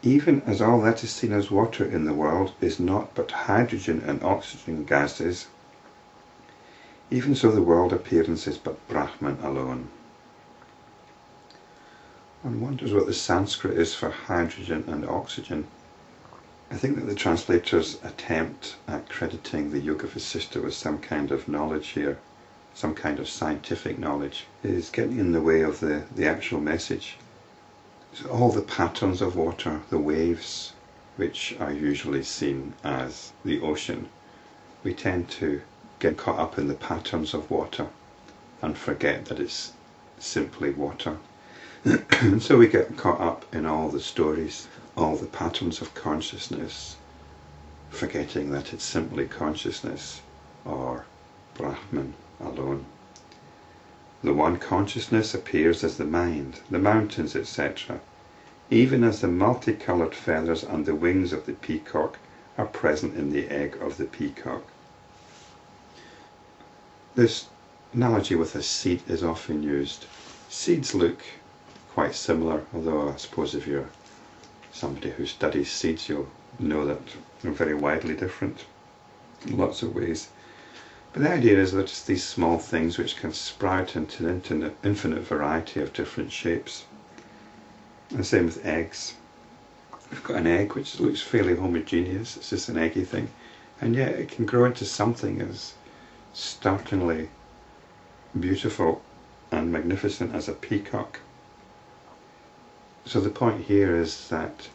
Even as all that is seen as water in the world is not but hydrogen and oxygen gases, even so the world appearance is but Brahman alone. One wonders what the Sanskrit is for hydrogen and oxygen. I think that the translator's attempt at crediting the Yoga Vasishta with some kind of knowledge here, some kind of scientific knowledge, is getting in the way of the actual message. So all the patterns of water, the waves, which are usually seen as the ocean, we tend to get caught up in the patterns of water and forget that it's simply water. And so we get caught up in all the stories, all the patterns of consciousness, forgetting that it's simply consciousness or Brahman alone. The one consciousness appears as the mind, the mountains, etc., even as the multicoloured feathers and the wings of the peacock are present in the egg of the peacock. This analogy with a seed is often used. Seeds look quite similar, although I suppose if you're somebody who studies seeds, you'll know that they're very widely different in lots of ways. But the idea is that it's these small things which can sprout into an infinite variety of different shapes. And the same with eggs. We've got an egg which looks fairly homogeneous, it's just an eggy thing, and yet it can grow into something as startlingly beautiful and magnificent as a peacock. So the point here is that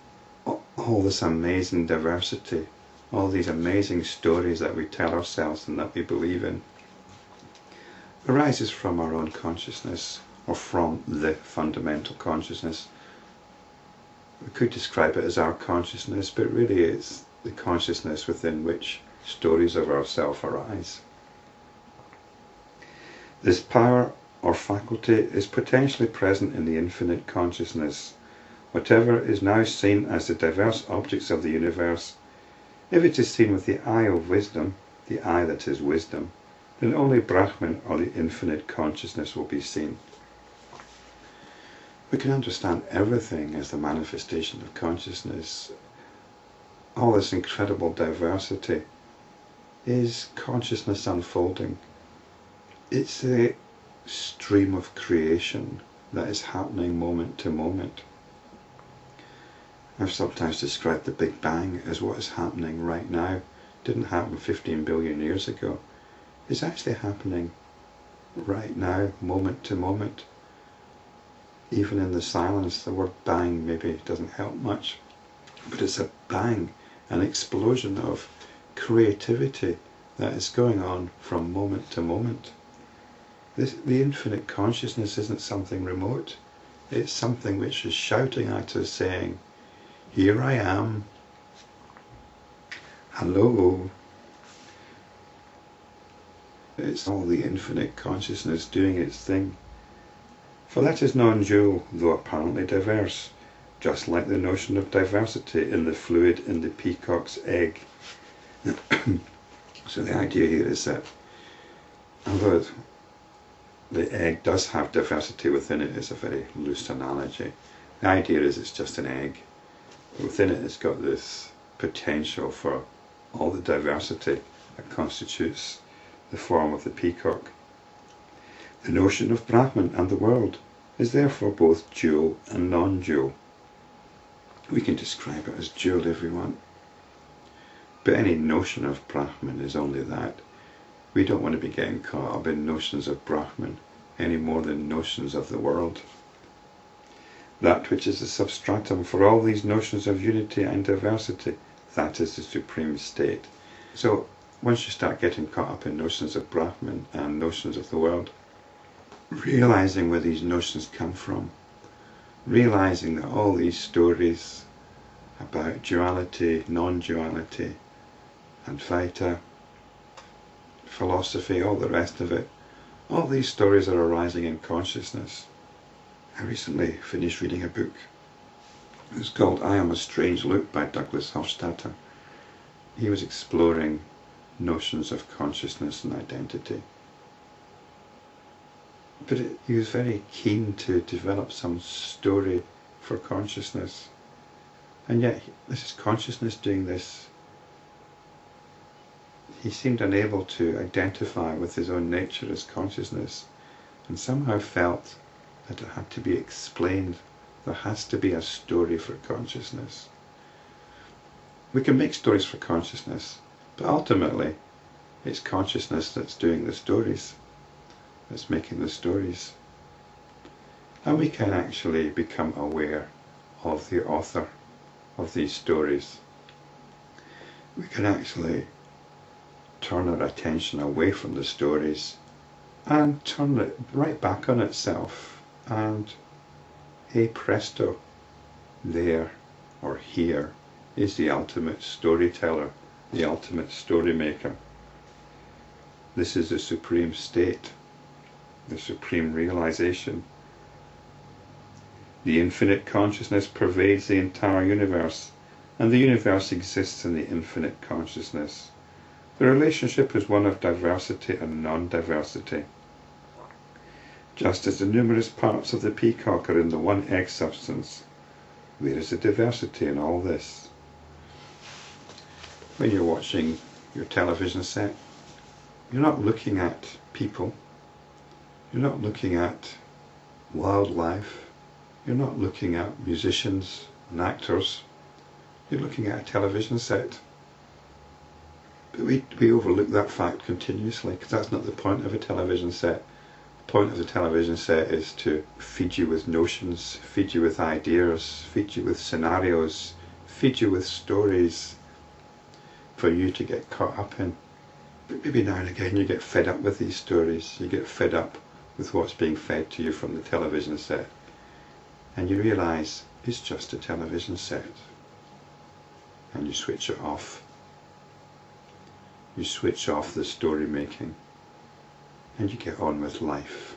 all this amazing diversity, all these amazing stories that we tell ourselves and that we believe in, arises from our own consciousness, or from the fundamental consciousness. We could describe it as our consciousness, but really it's the consciousness within which stories of ourself arise. This power or faculty is potentially present in the infinite consciousness. Whatever is now seen as the diverse objects of the universe, if it is seen with the eye of wisdom, the eye that is wisdom, then only Brahman or the infinite consciousness will be seen. We can understand everything as the manifestation of consciousness. All this incredible diversity is consciousness unfolding. It's a stream of creation that is happening moment to moment. I've sometimes described the Big Bang as what is happening right now. It didn't happen 15 billion years ago. It's actually happening right now, moment to moment. Even in the silence, the word bang maybe doesn't help much, but it's a bang, an explosion of creativity that is going on from moment to moment. The infinite consciousness isn't something remote. It's something which is shouting at us saying, "Here I am. Hello." It's all the infinite consciousness doing its thing. For that is non-dual, though apparently diverse, just like the notion of diversity in the fluid in the peacock's egg. So the idea here is that although the egg does have diversity within it, it's a very loose analogy. The idea is it's just an egg. Within it, it's got this potential for all the diversity that constitutes the form of the peacock. The notion of Brahman and the world is therefore both dual and non-dual. We can describe it as dual if we want, but any notion of Brahman is only that. We don't want to be getting caught up in notions of Brahman any more than notions of the world. That which is the substratum for all these notions of unity and diversity, that is the supreme state. So once you start getting caught up in notions of Brahman and notions of the world, realizing where these notions come from, realizing that all these stories about duality, non-duality, Advaita, philosophy, all the rest of it, all these stories are arising in consciousness. I recently finished reading a book. It's called I Am a Strange Look by Douglas Hofstadter. He was exploring notions of consciousness and identity. But he was very keen to develop some story for consciousness. And yet, this is consciousness doing this. He seemed unable to identify with his own nature as consciousness, and somehow felt that it had to be explained. There has to be a story for consciousness. We can make stories for consciousness, but ultimately it's consciousness that's doing the stories, that's making the stories. And we can actually become aware of the author of these stories. We can actually turn our attention away from the stories and turn it right back on itself, and hey presto, there or here is the ultimate storyteller, the ultimate story maker. This is the supreme state, the supreme realization. The infinite consciousness pervades the entire universe, and the universe exists in the infinite consciousness. The relationship is one of diversity and non-diversity. Just as the numerous parts of the peacock are in the one egg substance, where is the diversity in all this? When you're watching your television set, you're not looking at people, you're not looking at wildlife, you're not looking at musicians and actors, you're looking at a television set. But we overlook that fact continuously, because that's not the point of a television set. The point of the television set is to feed you with notions, feed you with ideas, feed you with scenarios, feed you with stories for you to get caught up in. But maybe now and again you get fed up with these stories, you get fed up with what's being fed to you from the television set, and you realise it's just a television set, and you switch it off. You switch off the story making, and you get on with life.